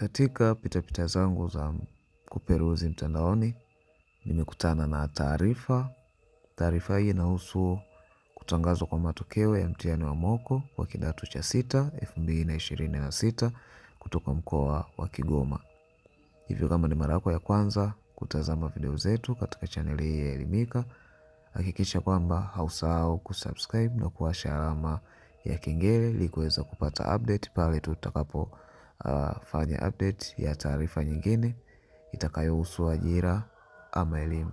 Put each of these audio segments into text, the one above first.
Katika pitapita zangu za kuperuzi mtandaoni, nimekutana na taarifa. Taarifa hii inahusu kutangazwa kwa matokeo ya mtihani wa moko wa kidato cha 6 2026 kutoka mkoa wa Kigoma. Hivyo kama ni mara yako ya kwanza kutazama video zetu katika channel hii ya Elimika, hakikisha kwamba hausahau kusubscribe na kuwasha alama ya kengele ili kuweza kupata update pale tutakapo fanya update ya taarifa nyingine itakayohusu ajira ama elimu.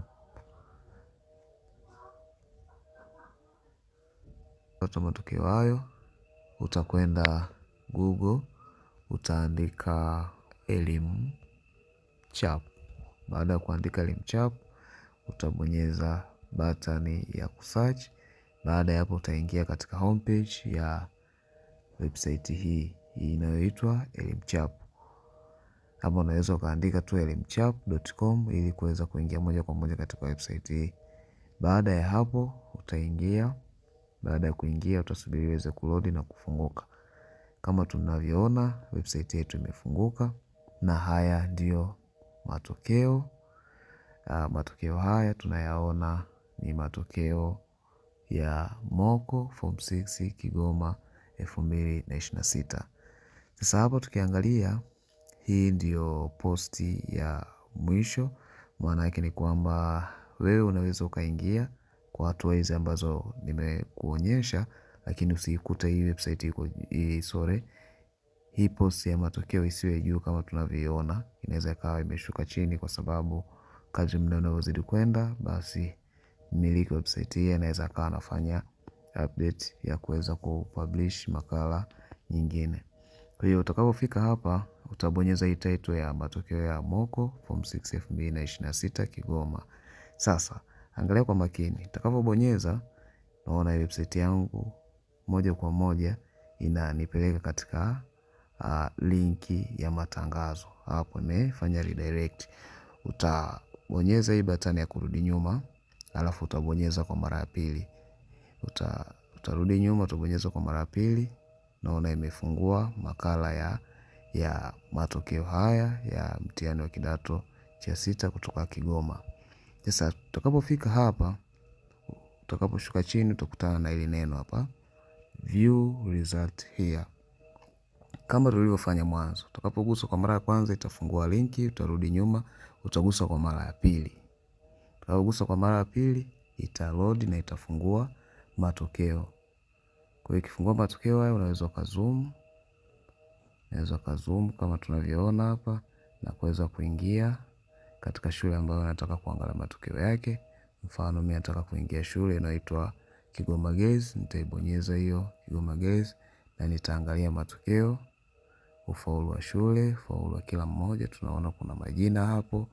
Kwa matokeo hayo, utakwenda Google, utaandika elimu chap. Baada ya kuandika elimu chap, utabonyeza button ya kusearch. Baada ya hapo utaingia katika homepage ya website hii inayoitwa Elimchap. Hapo unaweza ukaandika tu elimchap.com ili kuweza kuingia moja kwa moja katika website hii. Baada ya hapo utaingia. Baada ya kuingia utasubiri iweze kuload na kufunguka. Kama tunavyoona website yetu imefunguka na haya ndio matokeo. Matokeo haya tunayaona ni matokeo ya moko form 6 Kigoma 2026. Sasa hapa tukiangalia, hii ndio posti ya mwisho. Maana yake ni kwamba wewe unaweza ukaingia kwa hatua hizi ambazo nimekuonyesha, lakini usikute hii website iko hii posti ya matokeo isiwe juu kama tunavyoona. Inaweza ikawa imeshuka chini kwa sababu kadri muda unavyozidi kwenda, basi mmiliki website hii anaweza akawa anafanya update ya kuweza kupublish makala nyingine. Kwa hiyo utakapofika hapa utabonyeza hii title ya matokeo ya moko form 6 2026 Kigoma. Sasa angalia kwa makini. Utakapobonyeza naona website yangu moja kwa moja inanipeleka katika linki ya matangazo. Hapo nimefanya redirect. Utabonyeza hii button ya kurudi nyuma, alafu utabonyeza kwa mara ya pili. Utarudi nyuma, utabonyeza kwa mara ya pili. Naona imefungua makala ya matokeo haya ya mtihani wa kidato cha 6 kutoka Kigoma. Sasa utakapofika hapa, utakaposhuka chini utakutana na hili neno hapa, view result here. Kama tulivyofanya mwanzo, utakapogusa kwa mara ya kwanza itafungua linki, utarudi nyuma, utagusa kwa mara ya pili. Utakapogusa kwa mara ya pili itaload na itafungua matokeo. Kwa hiyo ikifungua matokeo haya unaweza ukazoom kama tunavyoona hapa na kuweza kuingia katika shule ambayo nataka kuangalia matokeo yake. Mfano mimi nataka kuingia shule inaitwa Kigoma Girls, nitaibonyeza hiyo Kigoma Girls na nitaangalia matokeo, ufaulu wa shule, ufaulu wa kila mmoja, tunaona kuna majina hapo.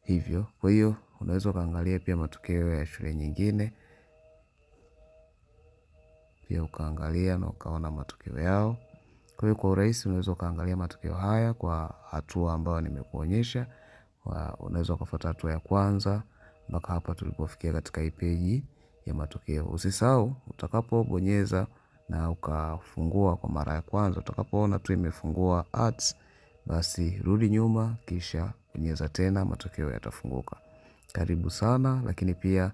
Hivyo, kwa hiyo unaweza kaangalia pia matokeo ya shule nyingine. Pia ukaangalia na ukaona matokeo yao. Kwa hiyo kwa urahisi unaweza kaangalia matokeo haya kwa hatua ambayo nimekuonyesha. Unaweza kufuata hatua ya kwanza mpaka hapa tulipofikia katika hii page ya matokeo. Usisahau utakapobonyeza na ukafungua kwa mara ya kwanza, utakapoona tu imefungua ads, basi rudi nyuma kisha bonyeza tena, matokeo yatafunguka. Karibu sana, lakini pia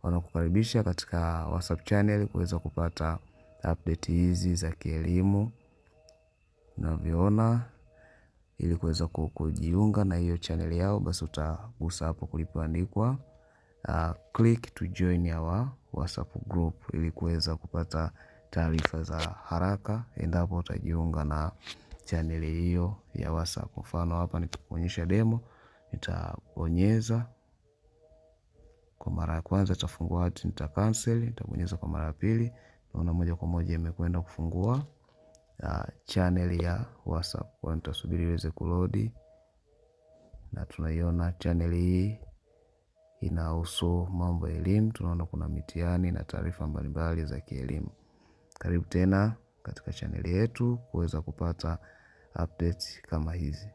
wanakukaribisha katika WhatsApp channel kuweza kupata update hizi za kielimu. Unavyoona, ili kuweza kujiunga na hiyo channel yao, basi utagusa hapo kulipoandikwa click to join our WhatsApp group ili kuweza kupata taarifa za haraka endapo utajiunga na channel hiyo ya WhatsApp. Mfano hapa nitakuonyesha demo, nitabonyeza kwa mara ya kwanza itafungua hati, nita cancel, nitabonyeza kwa mara ya pili, naona moja kwa moja imekwenda kufungua channel ya WhatsApp. Kwa nitasubiri iweze kuload na tunaiona channel hii inahusu mambo ya elimu. Tunaona kuna mitihani na taarifa mbalimbali za kielimu. Karibu tena katika channel yetu kuweza kupata updates kama hizi.